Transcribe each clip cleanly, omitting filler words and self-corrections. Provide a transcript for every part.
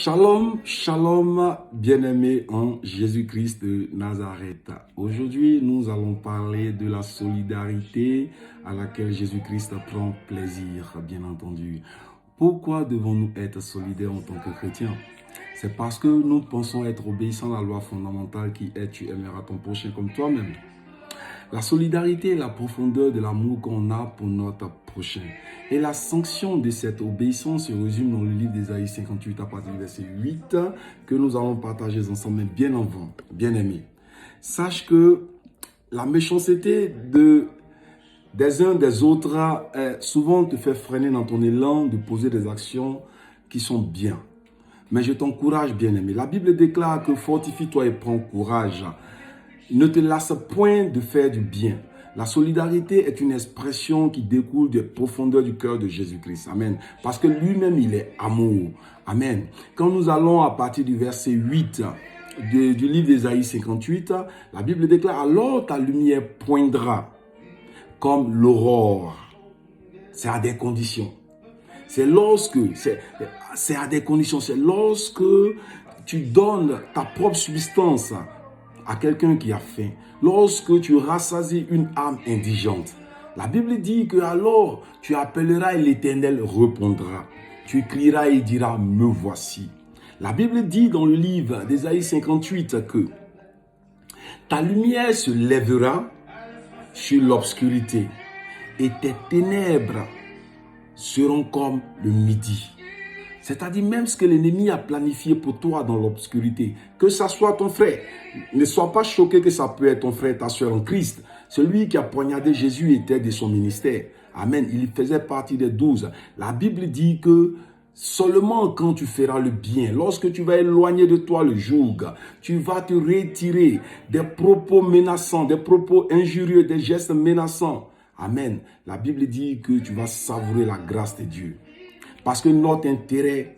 Shalom, shalom, bien-aimés en Jésus-Christ de Nazareth. Aujourd'hui, nous allons parler de la solidarité à laquelle Jésus-Christ prend plaisir, bien entendu. Pourquoi devons-nous être solidaires en tant que chrétiens? C'est parce que nous pensons être obéissants à la loi fondamentale qui est « tu aimeras ton prochain comme toi-même ». La solidarité est la profondeur de l'amour qu'on a pour notre prochain. Et la sanction de cette obéissance se résume dans le livre d'Ésaïe 58 à partir du verset 8 que nous allons partager ensemble, mais bien avant, bien aimé. Sache que la méchanceté des uns des autres souvent te fait freiner dans ton élan de poser des actions qui sont bien. Mais je t'encourage, bien aimé. La Bible déclare que fortifie-toi et prends courage. Ne te lasse point de faire du bien. La solidarité est une expression qui découle des profondeurs du cœur de Jésus-Christ. Amen. Parce que lui-même, il est amour. Amen. Quand nous allons à partir du verset 8 du livre d'Ésaïe 58, la Bible déclare « Alors ta lumière poindra comme l'aurore ». C'est à des conditions. C'est à des conditions. C'est lorsque tu donnes ta propre substance à quelqu'un qui a faim, lorsque tu rassasies une âme indigente. La Bible dit que alors tu appelleras et l'Éternel répondra. Tu crieras et il dira, me voici. La Bible dit dans le livre d'Ésaïe 58 que ta lumière se lèvera sur l'obscurité et tes ténèbres seront comme le midi. C'est-à-dire même ce que l'ennemi a planifié pour toi dans l'obscurité, que ça soit ton frère. Ne sois pas choqué que ça peut être ton frère, ta soeur en Christ. Celui qui a poignardé Jésus était de son ministère. Amen. Il faisait partie des 12. La Bible dit que seulement quand tu feras le bien, lorsque tu vas éloigner de toi le joug, tu vas te retirer des propos menaçants, des propos injurieux, des gestes menaçants. Amen. La Bible dit que tu vas savourer la grâce de Dieu. Parce que notre intérêt,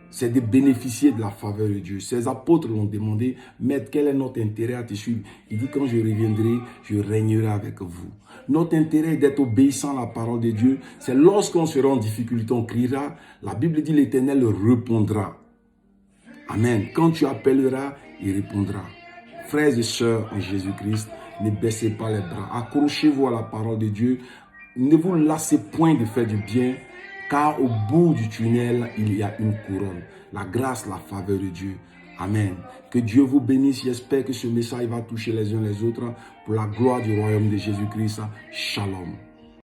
c'est de bénéficier de la faveur de Dieu. Ces apôtres l'ont demandé, Maître, quel est notre intérêt à te suivre? Il dit, quand je reviendrai, je régnerai avec vous. Notre intérêt d'être obéissant à la parole de Dieu, c'est lorsqu'on sera en difficulté, on criera. La Bible dit, l'Éternel répondra. Amen. Quand tu appelleras, il répondra. Frères et sœurs en Jésus-Christ, ne baissez pas les bras. Accrochez-vous à la parole de Dieu. Ne vous lassez point de faire du bien. Car au bout du tunnel, il y a une couronne. La grâce, la faveur de Dieu. Amen. Que Dieu vous bénisse. J'espère que ce message va toucher les uns les autres pour la gloire du royaume de Jésus-Christ. Shalom.